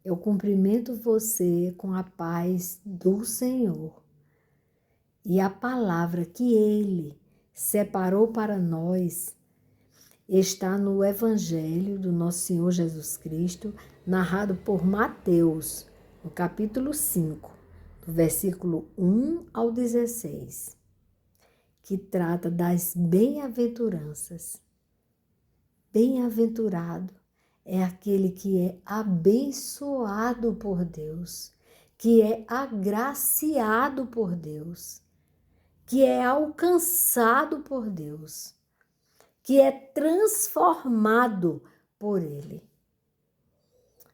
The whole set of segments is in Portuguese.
eu cumprimento você com a paz do Senhor. E a palavra que Ele separou para nós está no Evangelho do nosso Senhor Jesus Cristo, narrado por Mateus, no capítulo 5, do versículo 1 ao 16, que trata das bem-aventuranças. Bem-aventurado é aquele que é abençoado por Deus, que é agraciado por Deus, que é alcançado por Deus, que é transformado por Ele.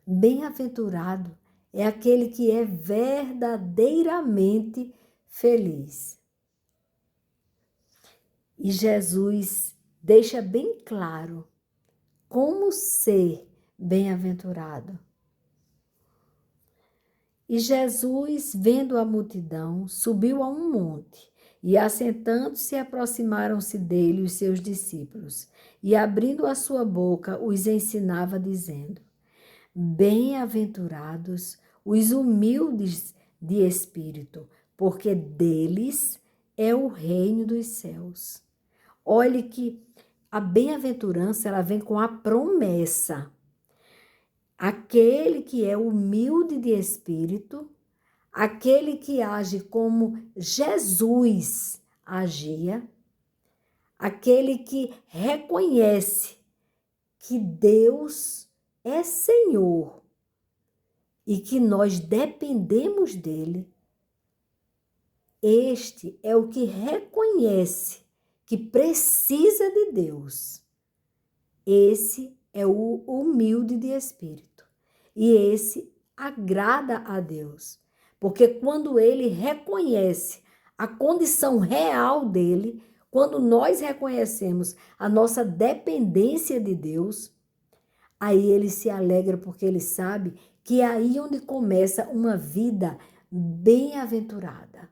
Bem-aventurado é aquele que é verdadeiramente feliz. E Jesus deixa bem claro como ser bem-aventurado. E Jesus, vendo a multidão, subiu a um monte, e assentando-se, aproximaram-se dele os seus discípulos, e abrindo a sua boca, os ensinava, dizendo: Bem-aventurados os humildes de espírito, porque deles é o reino dos céus. Olhe que a bem-aventurança, ela vem com a promessa. Aquele que é humilde de espírito, aquele que age como Jesus agia, aquele que reconhece que Deus é Senhor e que nós dependemos dele, este é o que reconhece que precisa de Deus. Esse é o humilde de espírito. E esse agrada a Deus. Porque quando ele reconhece a condição real dele, quando nós reconhecemos a nossa dependência de Deus, aí ele se alegra porque ele sabe que é aí onde começa uma vida bem-aventurada.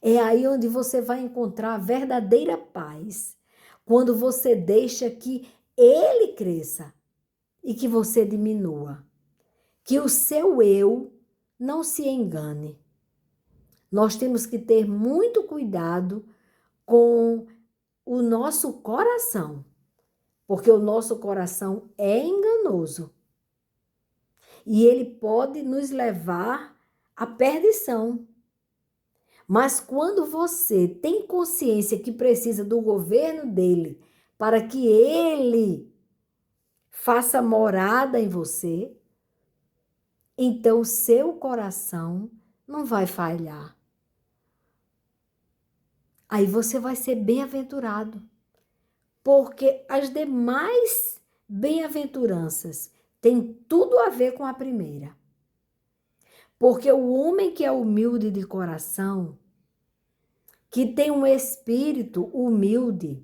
É aí onde você vai encontrar a verdadeira paz, quando você deixa que ele cresça e que você diminua. Que o seu eu não se engane. Nós temos que ter muito cuidado com o nosso coração, porque o nosso coração é enganoso e ele pode nos levar à perdição. Mas quando você tem consciência que precisa do governo dele para que ele faça morada em você, então seu coração não vai falhar. Aí você vai ser bem-aventurado, porque as demais bem-aventuranças têm tudo a ver com a primeira. Porque o homem que é humilde de coração, que tem um espírito humilde,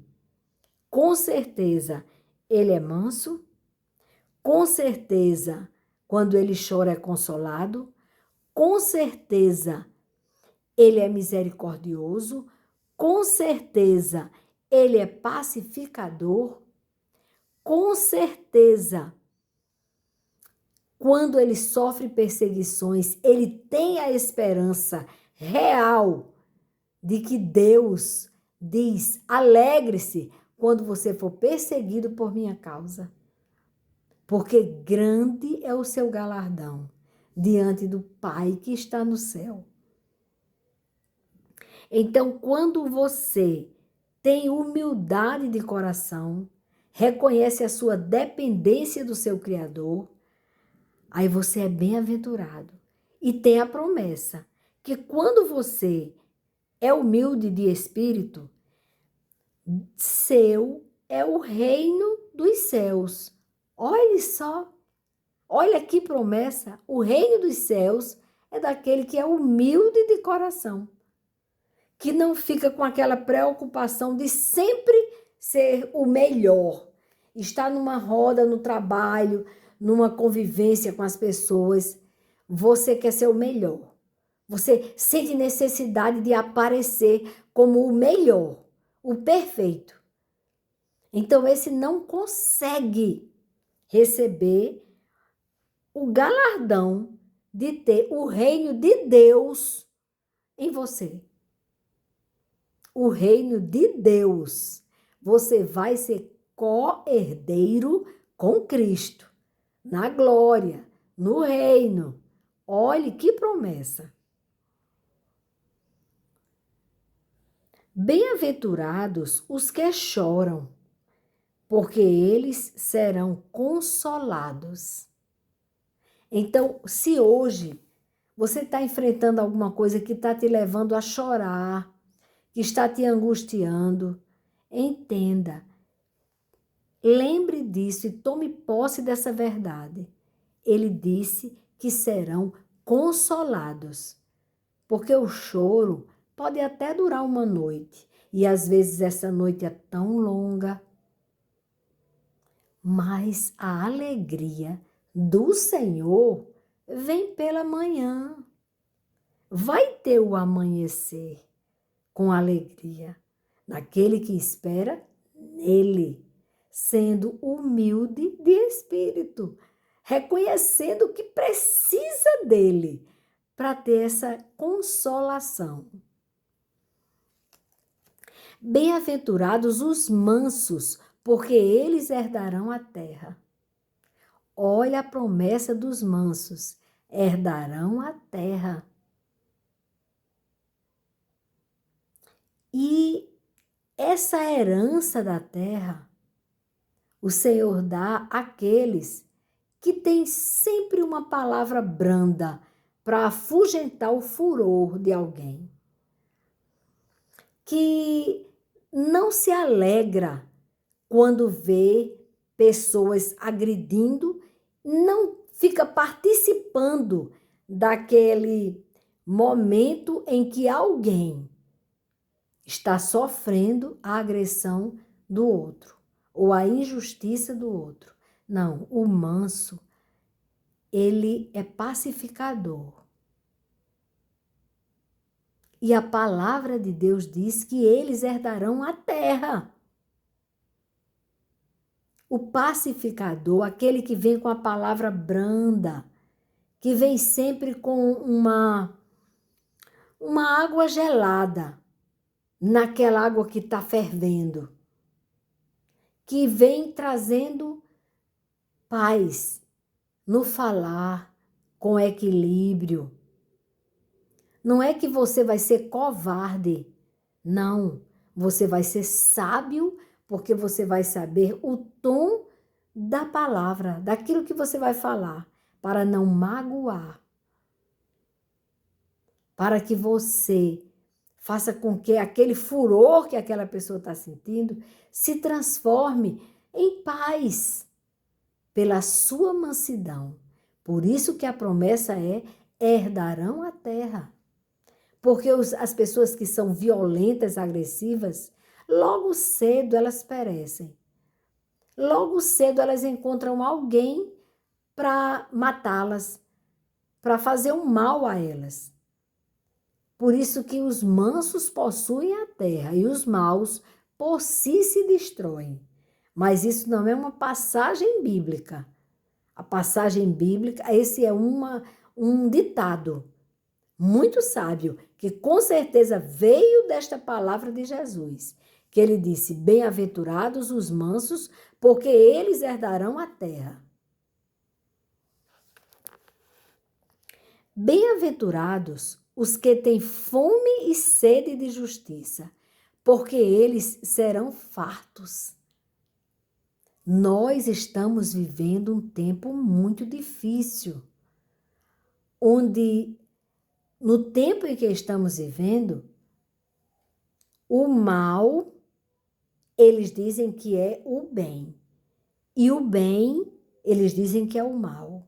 com certeza ele é manso, com certeza quando ele chora é consolado, com certeza ele é misericordioso, com certeza ele é pacificador, com certeza quando ele sofre perseguições, ele tem a esperança real de que Deus diz: alegre-se quando você for perseguido por minha causa, porque grande é o seu galardão diante do Pai que está no céu. Então, quando você tem humildade de coração, reconhece a sua dependência do seu Criador, aí você é bem-aventurado. E tem a promessa que quando você é humilde de espírito, seu é o reino dos céus. Olhe só, olha que promessa, o reino dos céus é daquele que é humilde de coração, que não fica com aquela preocupação de sempre ser o melhor, estar numa roda, no trabalho, numa convivência com as pessoas, você quer ser o melhor. Você sente necessidade de aparecer como o melhor, o perfeito. Então, esse não consegue receber o galardão de ter o reino de Deus em você. O reino de Deus. Você vai ser co-herdeiro com Cristo, na glória, no reino. Olhe que promessa. Bem-aventurados os que choram, porque eles serão consolados. Então, se hoje você está enfrentando alguma coisa que está te levando a chorar, que está te angustiando, entenda, lembre disso e tome posse dessa verdade. Ele disse que serão consolados, porque o choro pode até durar uma noite, e às vezes essa noite é tão longa, mas a alegria do Senhor vem pela manhã. Vai ter o amanhecer com alegria, naquele que espera nele, sendo humilde de espírito, reconhecendo que precisa dele para ter essa consolação. Bem-aventurados os mansos, porque eles herdarão a terra. Olha a promessa dos mansos, herdarão a terra. E essa herança da terra, o Senhor dá àqueles que têm sempre uma palavra branda para afugentar o furor de alguém. Que não se alegra quando vê pessoas agredindo, não fica participando daquele momento em que alguém está sofrendo a agressão do outro ou a injustiça do outro. Não, o manso, ele é pacificador. E a palavra de Deus diz que eles herdarão a terra. O pacificador, aquele que vem com a palavra branda, que vem sempre com uma água gelada, naquela água que está fervendo, que vem trazendo paz no falar, com equilíbrio. Não é que você vai ser covarde, não. Você vai ser sábio, porque você vai saber o tom da palavra, daquilo que você vai falar, para não magoar. Para que você faça com que aquele furor que aquela pessoa está sentindo se transforme em paz pela sua mansidão. Por isso que a promessa é: herdarão a terra. Porque as pessoas que são violentas, agressivas, logo cedo elas perecem. Logo cedo elas encontram alguém para matá-las, para fazer um mal a elas. Por isso que os mansos possuem a terra e os maus por si se destroem. Mas isso não é uma passagem bíblica. A passagem bíblica, esse é um ditado muito sábio, que com certeza veio desta palavra de Jesus, que ele disse: bem-aventurados os mansos, porque eles herdarão a terra. Bem-aventurados os que têm fome e sede de justiça, porque eles serão fartos. Nós estamos vivendo um tempo muito difícil, onde no tempo em que estamos vivendo, o mal, eles dizem que é o bem. E o bem, eles dizem que é o mal.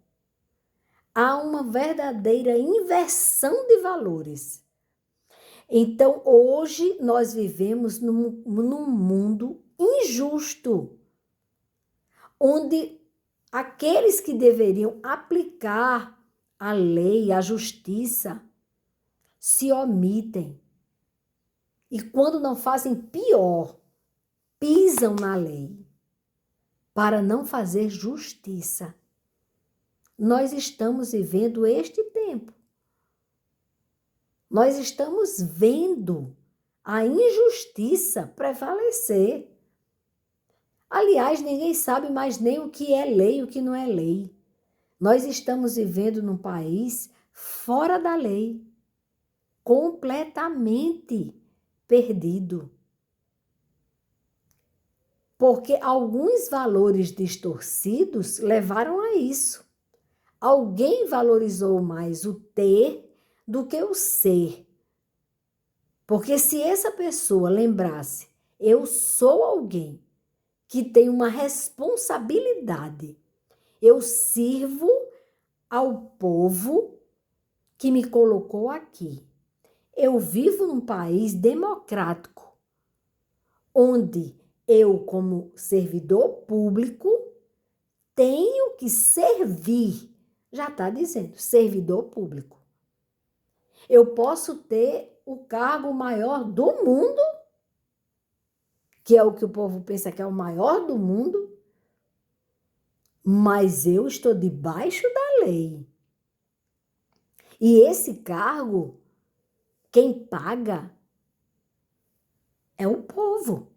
Há uma verdadeira inversão de valores. Então, hoje, nós vivemos num mundo injusto, onde aqueles que deveriam aplicar a lei, a justiça, se omitem. E quando não fazem, pior, pisam na lei para não fazer justiça. nós estamos vivendo este tempo. Nós estamos vendo a injustiça prevalecer. Aliás, ninguém sabe mais nem o que é lei e o que não é lei. Nós estamos vivendo num país fora da lei, completamente perdido. Porque alguns valores distorcidos levaram a isso. Alguém valorizou mais o ter do que o ser. Porque se essa pessoa lembrasse, eu sou alguém que tem uma responsabilidade, eu sirvo ao povo que me colocou aqui. Eu vivo num país democrático, onde eu, como servidor público, tenho que servir. Já está dizendo, servidor público. Eu posso ter o cargo maior do mundo, que é o que o povo pensa que é o maior do mundo, mas eu estou debaixo da lei. E esse cargo, quem paga é o povo.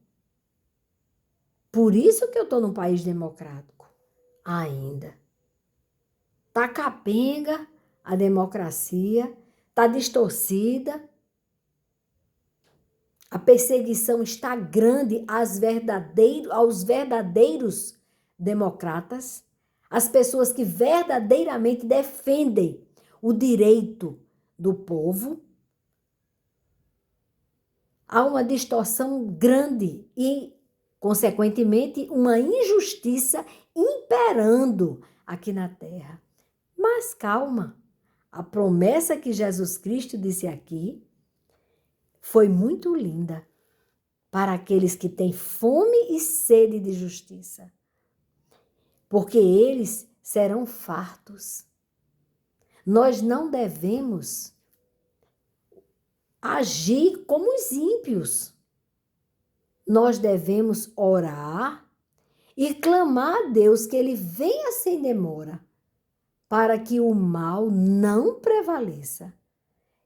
Por isso que eu estou num país democrático ainda. Tá capenga a democracia, tá distorcida. A perseguição está grande aos verdadeiros democratas, as pessoas que verdadeiramente defendem o direito do povo. Há uma distorção grande e, consequentemente, uma injustiça imperando aqui na terra. Mas calma, a promessa que Jesus Cristo disse aqui foi muito linda para aqueles que têm fome e sede de justiça, porque eles serão fartos. Nós não devemos agir como os ímpios. Nós devemos orar e clamar a Deus que Ele venha sem demora, para que o mal não prevaleça.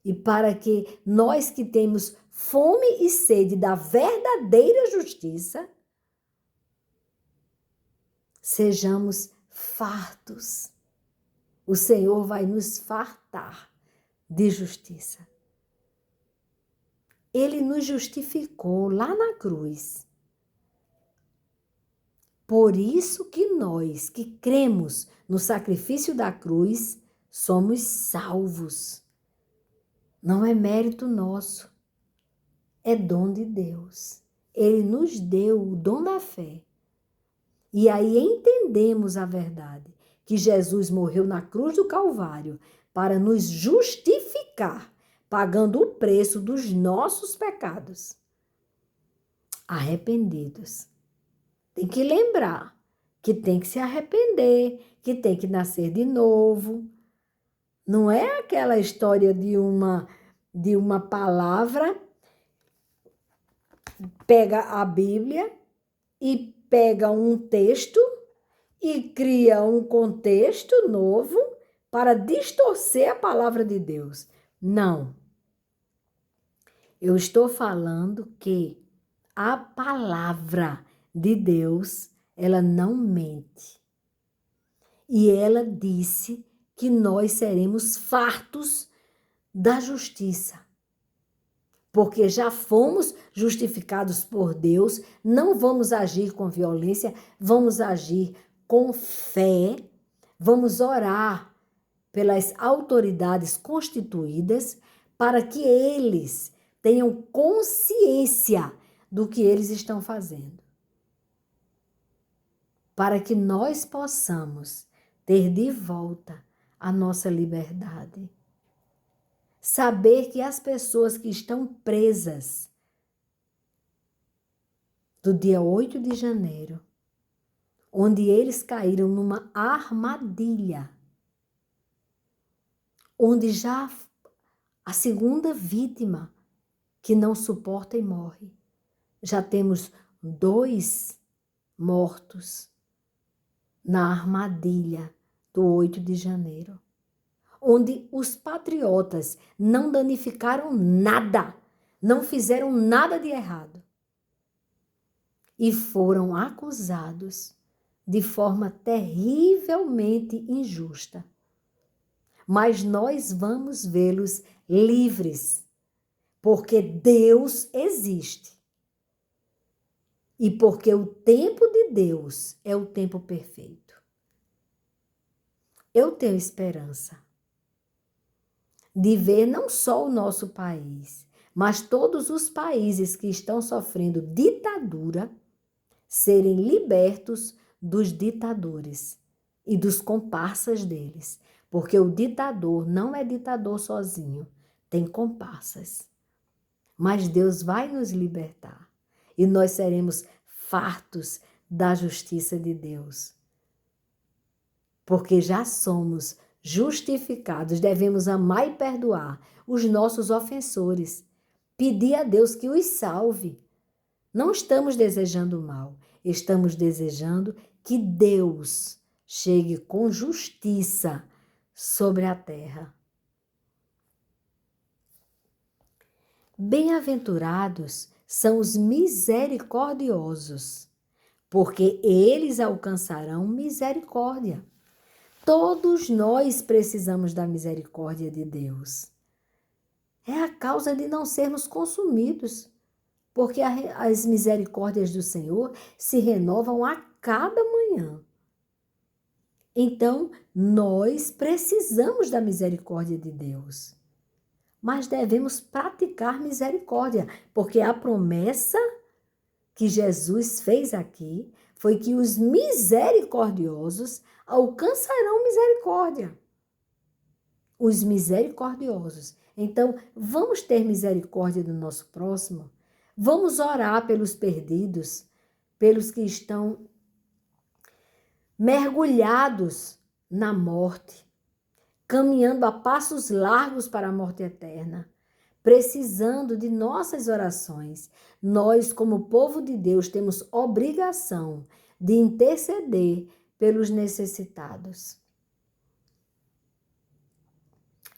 E para que nós que temos fome e sede da verdadeira justiça, sejamos fartos. O Senhor vai nos fartar de justiça. Ele nos justificou lá na cruz. Por isso que nós que cremos no sacrifício da cruz, somos salvos. Não é mérito nosso, é dom de Deus. Ele nos deu o dom da fé. E aí entendemos a verdade, que Jesus morreu na cruz do Calvário para nos justificar, pagando o preço dos nossos pecados. Arrependidos. Tem que lembrar que tem que se arrepender, que tem que nascer de novo. Não é aquela história de uma palavra, pega a Bíblia e pega um texto e cria um contexto novo para distorcer a palavra de Deus. Não. Eu estou falando que a palavra de Deus, ela não mente. E ela disse que nós seremos fartos da justiça. Porque já fomos justificados por Deus, não vamos agir com violência, vamos agir com fé, vamos orar pelas autoridades constituídas para que eles tenham consciência do que eles estão fazendo. Para que nós possamos ter de volta a nossa liberdade. Saber que as pessoas que estão presas do dia 8 de janeiro, onde eles caíram numa armadilha, onde já a segunda vítima que não suporta e morre. Já temos 2 mortos na armadilha do 8 de janeiro, onde os patriotas não danificaram nada, não fizeram nada de errado e foram acusados de forma terrivelmente injusta. Mas nós vamos vê-los livres, porque Deus existe. E porque o tempo de Deus é o tempo perfeito. Eu tenho esperança de ver não só o nosso país, mas todos os países que estão sofrendo ditadura serem libertos dos ditadores e dos comparsas deles. Porque o ditador não é ditador sozinho, tem comparsas. Mas Deus vai nos libertar e nós seremos fartos da justiça de Deus. Porque já somos justificados, devemos amar e perdoar os nossos ofensores, pedir a Deus que os salve. Não estamos desejando mal, estamos desejando que Deus chegue com justiça sobre a terra. Bem-aventurados são os misericordiosos, porque eles alcançarão misericórdia. Todos nós precisamos da misericórdia de Deus. É a causa de não sermos consumidos, porque as misericórdias do Senhor se renovam a cada manhã. Então, nós precisamos da misericórdia de Deus. Mas devemos praticar misericórdia, porque a promessa que Jesus fez aqui foi que os misericordiosos alcançarão misericórdia. Os misericordiosos. Então, vamos ter misericórdia do nosso próximo? Vamos orar pelos perdidos, pelos que estão mergulhados na morte, caminhando a passos largos para a morte eterna, precisando de nossas orações. Nós, como povo de Deus, temos obrigação de interceder pelos necessitados.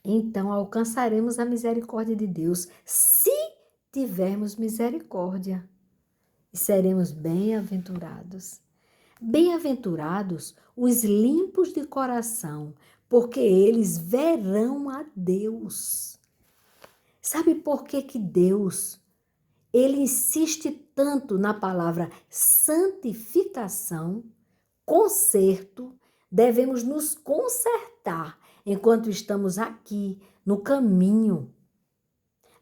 Então, alcançaremos a misericórdia de Deus se tivermos misericórdia e seremos bem-aventurados. Bem-aventurados os limpos de coração, porque eles verão a Deus. Sabe por que Deus, ele insiste tanto na palavra santificação, conserto? Devemos nos consertar enquanto estamos aqui no caminho.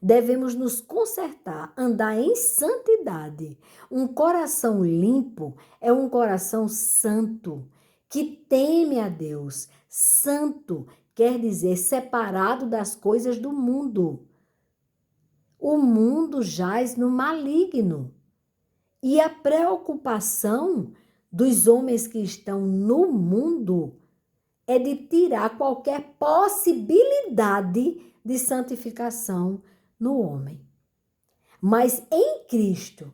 Devemos nos consertar, andar em santidade. Um coração limpo é um coração santo, que teme a Deus. Santo quer dizer separado das coisas do mundo. O mundo jaz no maligno. E a preocupação dos homens que estão no mundo é de tirar qualquer possibilidade de santificação no homem. Mas em Cristo,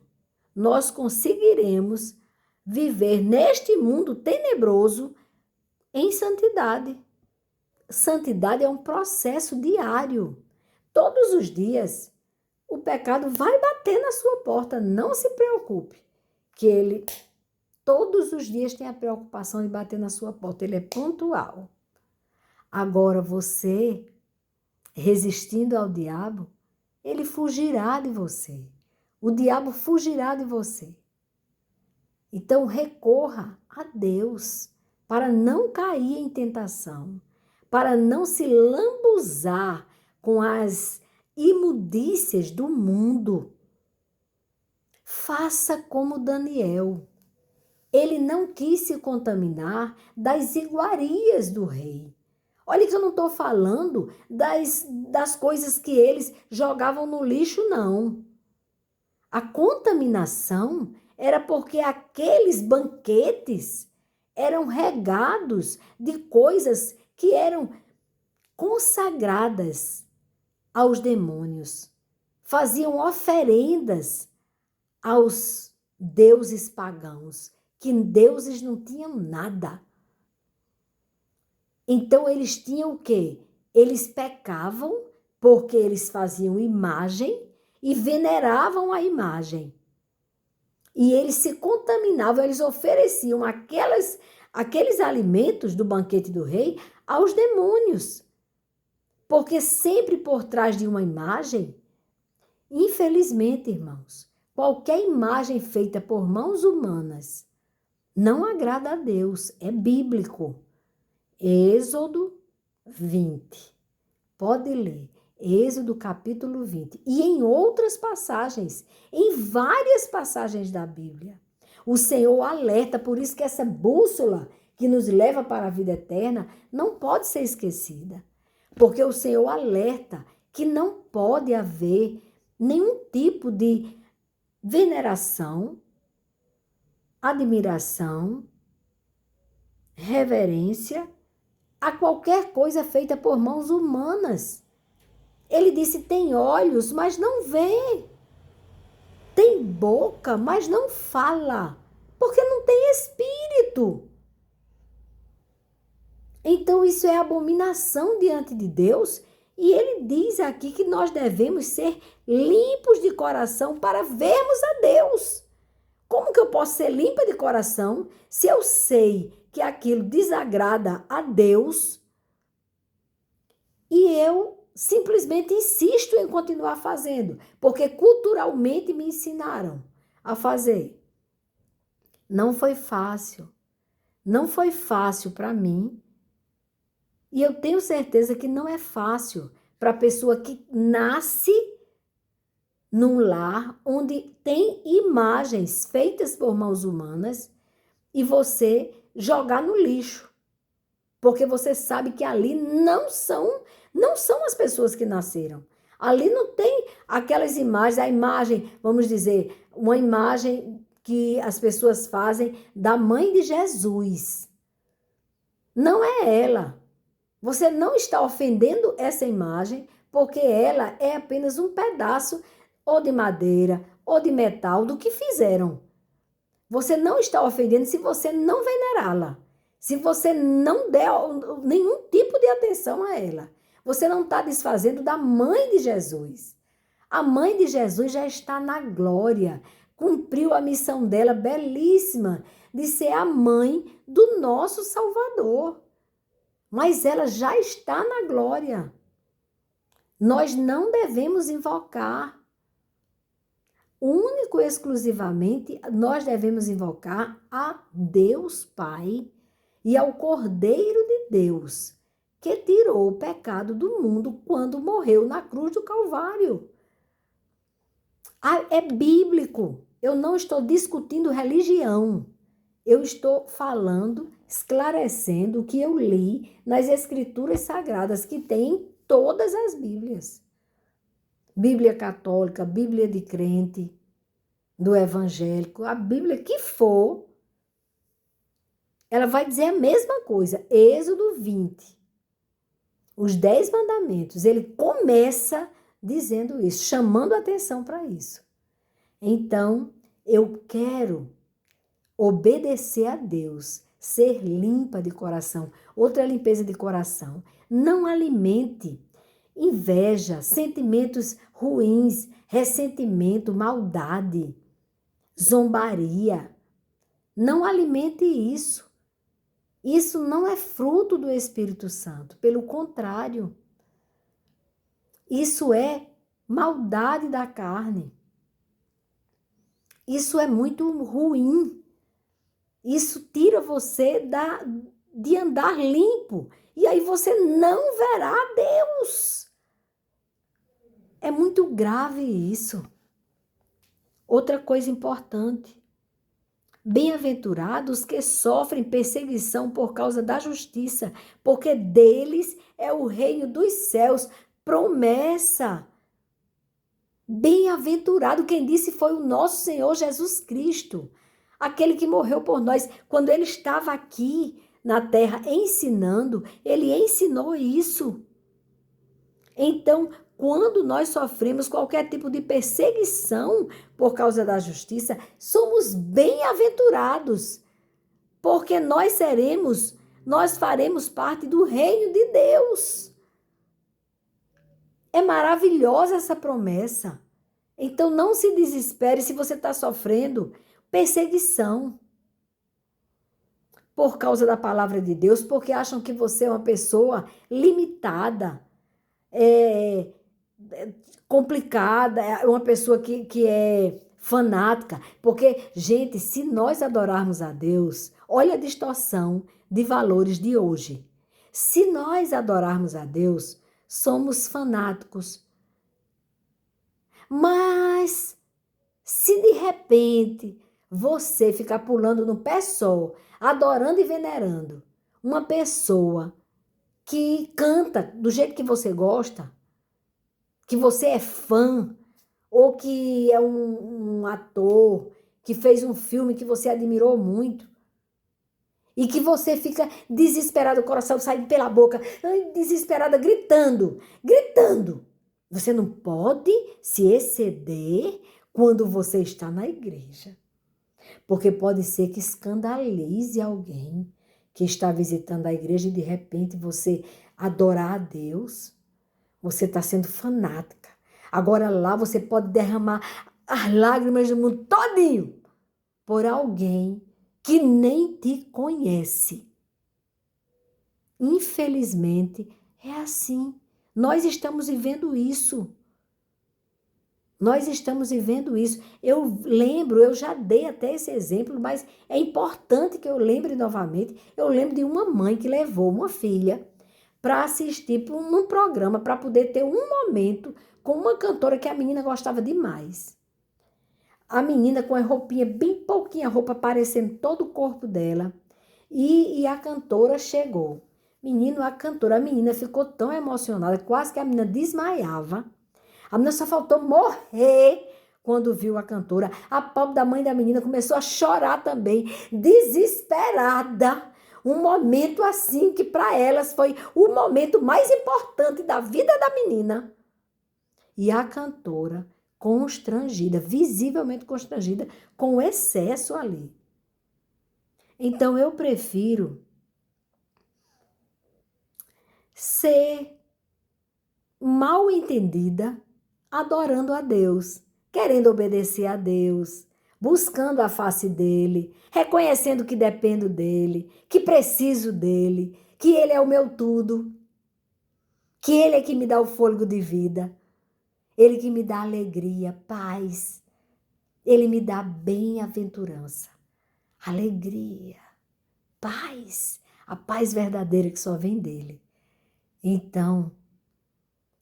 nós conseguiremos viver neste mundo tenebroso em santidade. Santidade é um processo diário. Todos os dias, o pecado vai bater na sua porta. Não se preocupe, que ele todos os dias tem a preocupação de bater na sua porta. Ele é pontual. Agora você, resistindo ao diabo, ele fugirá de você. O diabo fugirá de você. Então recorra a Deus para não cair em tentação, para não se lambuzar com as imundícias do mundo. Faça como Daniel. Ele não quis se contaminar das iguarias do rei. Olha que eu não estou falando das coisas que eles jogavam no lixo, não. A contaminação era porque aqueles banquetes eram regados de coisas que eram consagradas aos demônios. Faziam oferendas aos deuses pagãos, que deuses não tinham nada. Então, eles tinham o quê? Eles pecavam porque eles faziam imagem e veneravam a imagem. E eles se contaminavam, eles ofereciam aqueles alimentos do banquete do rei aos demônios. Porque sempre por trás de uma imagem, infelizmente, irmãos, qualquer imagem feita por mãos humanas não agrada a Deus, é bíblico. Êxodo 20. Pode ler. Êxodo capítulo 20. E em outras passagens, em várias passagens da Bíblia, o Senhor alerta, por isso que essa bússola que nos leva para a vida eterna não pode ser esquecida. Porque o Senhor alerta que não pode haver nenhum tipo de veneração, admiração, reverência a qualquer coisa feita por mãos humanas. Ele disse, tem olhos, mas não vê. Tem boca, mas não fala. Porque não tem espírito. Então, isso é abominação diante de Deus. E ele diz aqui que nós devemos ser limpos de coração para vermos a Deus. Como que eu posso ser limpa de coração se eu sei que aquilo desagrada a Deus e eu simplesmente insisto em continuar fazendo, porque culturalmente me ensinaram a fazer? Não foi fácil. Não foi fácil para mim. E eu tenho certeza que não é fácil para a pessoa que nasce num lar onde tem imagens feitas por mãos humanas e você jogar no lixo. Porque você sabe que ali não são as pessoas que nasceram. Ali não tem aquelas imagens, a imagem, vamos dizer, uma imagem que as pessoas fazem da mãe de Jesus. Não é ela. Você não está ofendendo essa imagem, porque ela é apenas um pedaço ou de madeira ou de metal do que fizeram. Você não está ofendendo se você não venerá-la. Se você não der nenhum tipo de atenção a ela. Você não está desfazendo da mãe de Jesus. A mãe de Jesus já está na glória. Cumpriu a missão dela belíssima de ser a mãe do nosso Salvador. Mas ela já está na glória. Nós não devemos invocar. Único e exclusivamente, nós devemos invocar a Deus Pai e ao Cordeiro de Deus, que tirou o pecado do mundo quando morreu na cruz do Calvário. É bíblico. Eu não estou discutindo religião. Eu estou falando, esclarecendo o que eu li nas Escrituras Sagradas, que tem em todas as Bíblias. Bíblia católica, Bíblia de crente, do evangélico, a Bíblia que for, ela vai dizer a mesma coisa. Êxodo 20, os 10 mandamentos, ele começa dizendo isso, chamando a atenção para isso. Então, eu quero obedecer a Deus, ser limpa de coração. Outra limpeza de coração. Não alimente inveja, sentimentos ruins, ressentimento, maldade, zombaria. Não alimente isso. Isso não é fruto do Espírito Santo. Pelo contrário, isso é maldade da carne. Isso é muito ruim. Isso tira você de andar limpo. E aí você não verá Deus. É muito grave isso. Outra coisa importante. Bem-aventurados que sofrem perseguição por causa da justiça, porque deles é o reino dos céus. Promessa. Bem-aventurado, quem disse foi o nosso Senhor Jesus Cristo, aquele que morreu por nós. Quando ele estava aqui na terra ensinando, ele ensinou isso. Então, quando nós sofremos qualquer tipo de perseguição por causa da justiça, somos bem-aventurados, porque nós seremos nós faremos parte do reino de Deus. É maravilhosa essa promessa. Então não se desespere se você está sofrendo perseguição por causa da palavra de Deus, porque acham que você é uma pessoa limitada, complicada, é uma pessoa que é fanática. Porque, gente, se nós adorarmos a Deus, olha a distorção de valores de hoje. Se nós adorarmos a Deus, somos fanáticos. Mas, se de repente você ficar pulando no pé só, adorando e venerando uma pessoa que canta do jeito que você gosta, que você é fã, ou que é um ator que fez um filme que você admirou muito, e que você fica desesperado, o coração sai pela boca, desesperada, gritando. Você não pode se exceder quando você está na igreja, porque pode ser que escandalize alguém que está visitando a igreja e de repente você adorar a Deus, você está sendo fanática. Agora lá você pode derramar as lágrimas do mundo todinho por alguém que nem te conhece. Infelizmente, é assim. Nós estamos vivendo isso. Eu lembro, eu já dei até esse exemplo, mas é importante que eu lembre novamente. Eu lembro de uma mãe que levou uma filha para assistir num programa, para poder ter um momento com uma cantora que a menina gostava demais. A menina com a roupinha, bem pouquinha roupa, aparecendo todo o corpo dela. E a cantora chegou. A menina ficou tão emocionada, quase que a menina desmaiava. A menina só faltou morrer quando viu a cantora. A pobre da mãe da menina começou a chorar também, desesperada. Um momento assim que para elas foi o momento mais importante da vida da menina. E a cantora, constrangida, visivelmente constrangida, com o excesso ali. Então eu prefiro ser mal entendida, adorando a Deus, querendo obedecer a Deus, buscando a face dele, reconhecendo que dependo dele, que preciso dele, que ele é o meu tudo, que ele é que me dá o fôlego de vida, ele que me dá alegria, paz, ele me dá bem-aventurança, alegria, paz, a paz verdadeira que só vem dele. Então,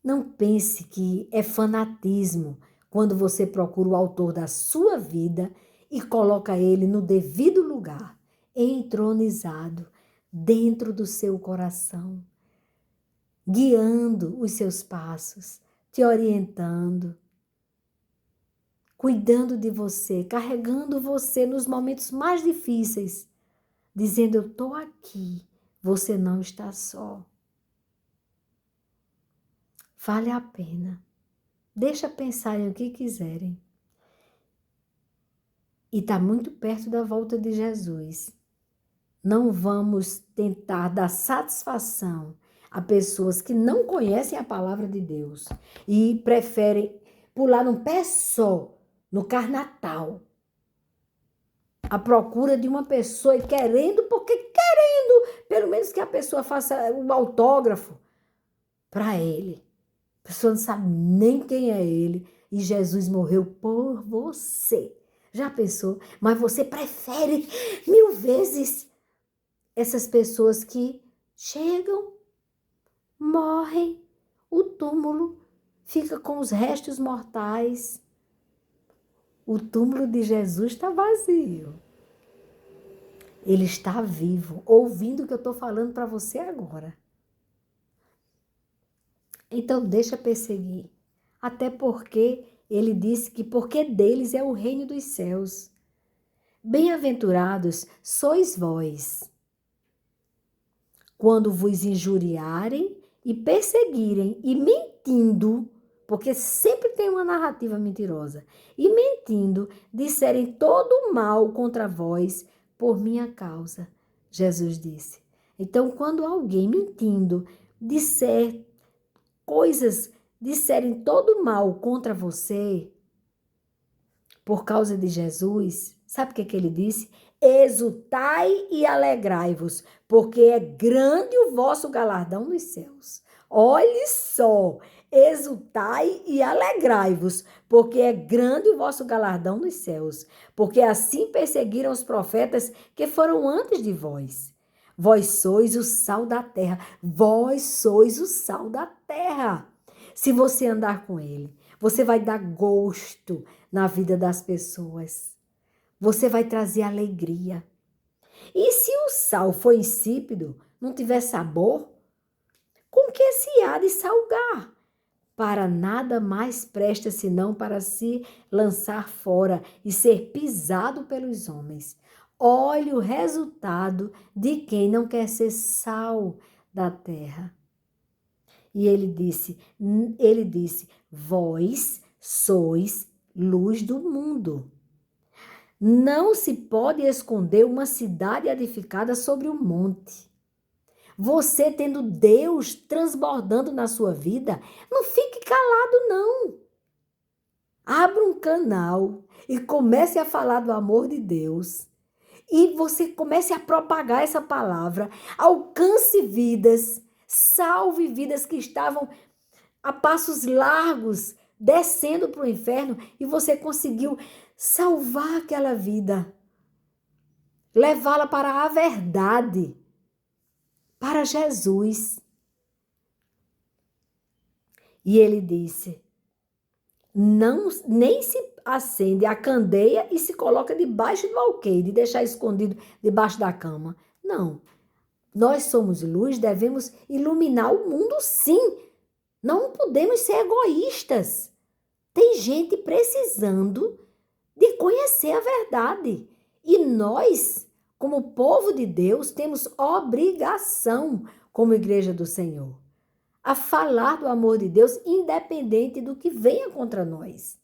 não pense que é fanatismo quando você procura o autor da sua vida e coloca ele no devido lugar, entronizado dentro do seu coração, guiando os seus passos, te orientando, cuidando de você, carregando você nos momentos mais difíceis, dizendo: eu estou aqui, você não está só. Vale a pena. Deixa pensarem o que quiserem. E está muito perto da volta de Jesus. Não vamos tentar dar satisfação a pessoas que não conhecem a palavra de Deus e preferem pular num pé só no Carnatal, à procura de uma pessoa e querendo, pelo menos que a pessoa faça um autógrafo para ele. A pessoa não sabe nem quem é ele e Jesus morreu por você. Já pensou? Mas você prefere 1000 vezes essas pessoas que chegam, morrem, o túmulo fica com os restos mortais. O túmulo de Jesus está vazio. Ele está vivo, ouvindo o que eu estou falando para você agora. Então deixa perseguir, até porque ele disse que porque deles é o reino dos céus. Bem-aventurados sois vós, quando vos injuriarem e perseguirem e mentindo, porque sempre tem uma narrativa mentirosa, e mentindo, disserem todo o mal contra vós por minha causa. Jesus disse, Então, quando alguém mentindo disser coisas, disserem todo mal contra você, por causa de Jesus, sabe o que ele disse? Exultai e alegrai-vos, porque é grande o vosso galardão nos céus. Olhe só, exultai e alegrai-vos, porque é grande o vosso galardão nos céus, porque assim perseguiram os profetas que foram antes de vós. Vós sois o sal da terra, vós sois o sal da terra. Se você andar com ele, você vai dar gosto na vida das pessoas. Você vai trazer alegria. E se o sal for insípido, não tiver sabor, com que se há de salgar? Para nada mais presta senão para se lançar fora e ser pisado pelos homens. Olhe o resultado de quem não quer ser sal da terra. E ele disse, vós sois luz do mundo. Não se pode esconder uma cidade edificada sobre um monte. Você tendo Deus transbordando na sua vida, não fique calado, não. Abra um canal e comece a falar do amor de Deus. E você comece a propagar essa palavra. Alcance vidas, salve vidas que estavam a passos largos, descendo para o inferno, e você conseguiu salvar aquela vida, levá-la para a verdade, para Jesus. E ele disse, não, nem se acende a candeia e se coloca debaixo do alqueire, de deixar escondido debaixo da cama. Não, nós somos luz, devemos iluminar o mundo, sim. Não podemos ser egoístas. Tem gente precisando de conhecer a verdade. E nós, como povo de Deus, temos obrigação, como igreja do Senhor, a falar do amor de Deus, independente do que venha contra nós.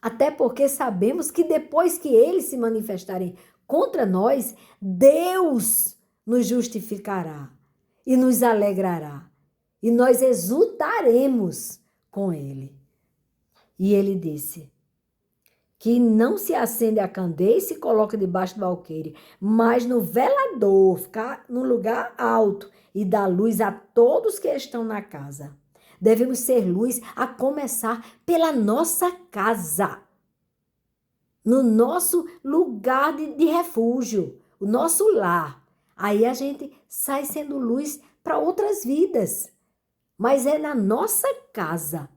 Até porque sabemos que depois que eles se manifestarem contra nós, Deus nos justificará e nos alegrará. E nós exultaremos com ele. E ele disse que não se acende a candeia e se coloca debaixo do alqueire, mas no velador, ficar num lugar alto e dar luz a todos que estão na casa. Devemos ser luz a começar pela nossa casa, no nosso lugar de refúgio, o nosso lar. Aí a gente sai sendo luz para outras vidas. Mas é na nossa casa.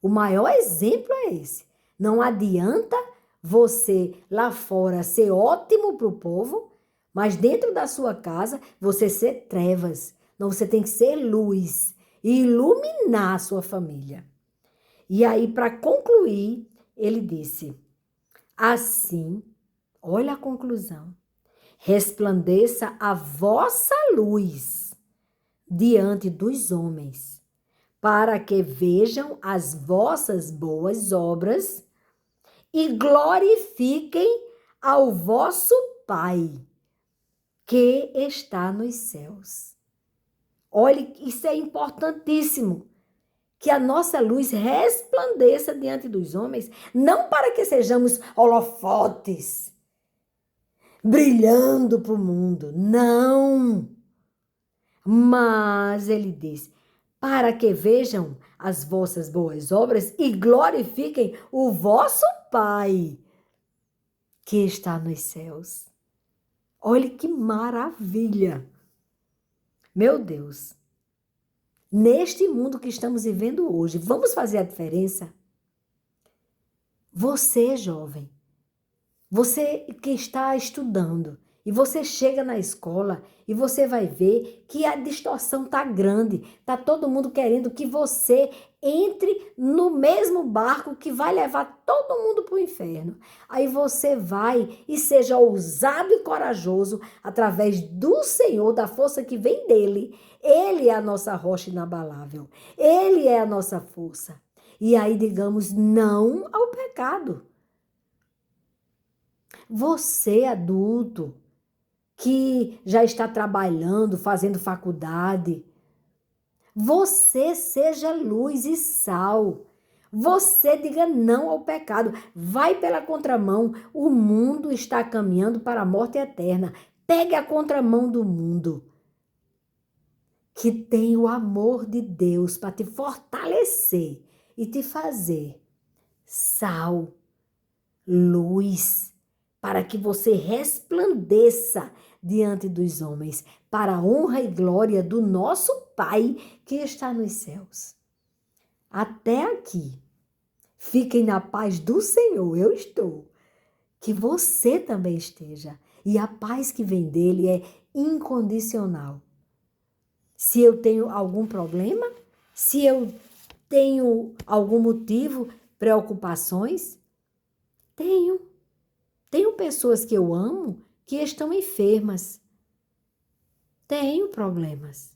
O maior exemplo é esse. Não adianta você lá fora ser ótimo para o povo, mas dentro da sua casa você ser trevas. Não, você tem que ser luz e iluminar a sua família. E aí, para concluir, ele disse, assim, olha a conclusão, resplandeça a vossa luz diante dos homens, para que vejam as vossas boas obras e glorifiquem ao vosso Pai, que está nos céus. Olhe, isso é importantíssimo, que a nossa luz resplandeça diante dos homens, não para que sejamos holofotes, brilhando para o mundo, não. Mas ele diz, para que vejam as vossas boas obras e glorifiquem o vosso Pai, que está nos céus. Olhe que maravilha! Meu Deus, neste mundo que estamos vivendo hoje, vamos fazer a diferença? Você, jovem, você que está estudando, e você chega na escola e você vai ver que a distorção tá grande. Tá todo mundo querendo que você entre no mesmo barco que vai levar todo mundo para o inferno. Aí você vai e seja ousado e corajoso através do Senhor, da força que vem dele. Ele é a nossa rocha inabalável. Ele é a nossa força. E aí digamos não ao pecado. Você, adulto, que já está trabalhando, fazendo faculdade. Você seja luz e sal. Você diga não ao pecado. Vai pela contramão. O mundo está caminhando para a morte eterna. Pegue a contramão do mundo, que tem o amor de Deus para te fortalecer e te fazer sal, luz, para que você resplandeça diante dos homens, para a honra e glória do nosso Pai que está nos céus. Até aqui. Fiquem na paz do Senhor, eu estou. Que você também esteja. E a paz que vem dele é incondicional. Se eu tenho algum problema, se eu tenho algum motivo, preocupações, tenho. Tenho pessoas que eu amo que estão enfermas. Tenho problemas.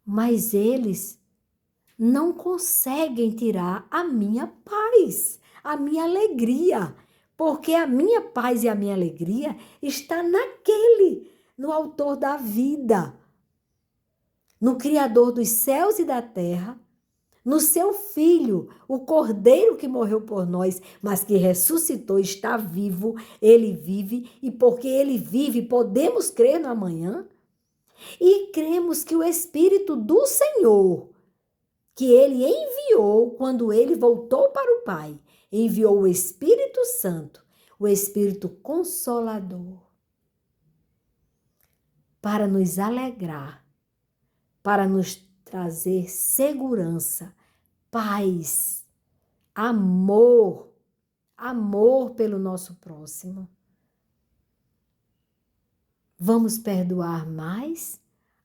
Mas eles não conseguem tirar a minha paz, a minha alegria, porque a minha paz e a minha alegria está naquele, no autor da vida, no Criador dos céus e da terra, no seu Filho, o Cordeiro que morreu por nós, mas que ressuscitou, está vivo, ele vive, e porque ele vive, podemos crer no amanhã, e cremos que o Espírito do Senhor, que ele enviou quando ele voltou para o Pai, enviou o Espírito Santo, o Espírito Consolador, para nos alegrar, para nos trazer segurança, paz, amor pelo nosso próximo. Vamos perdoar mais,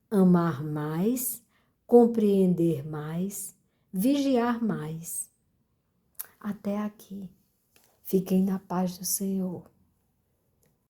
amar mais, compreender mais, vigiar mais. Até aqui. Fiquem na paz do Senhor.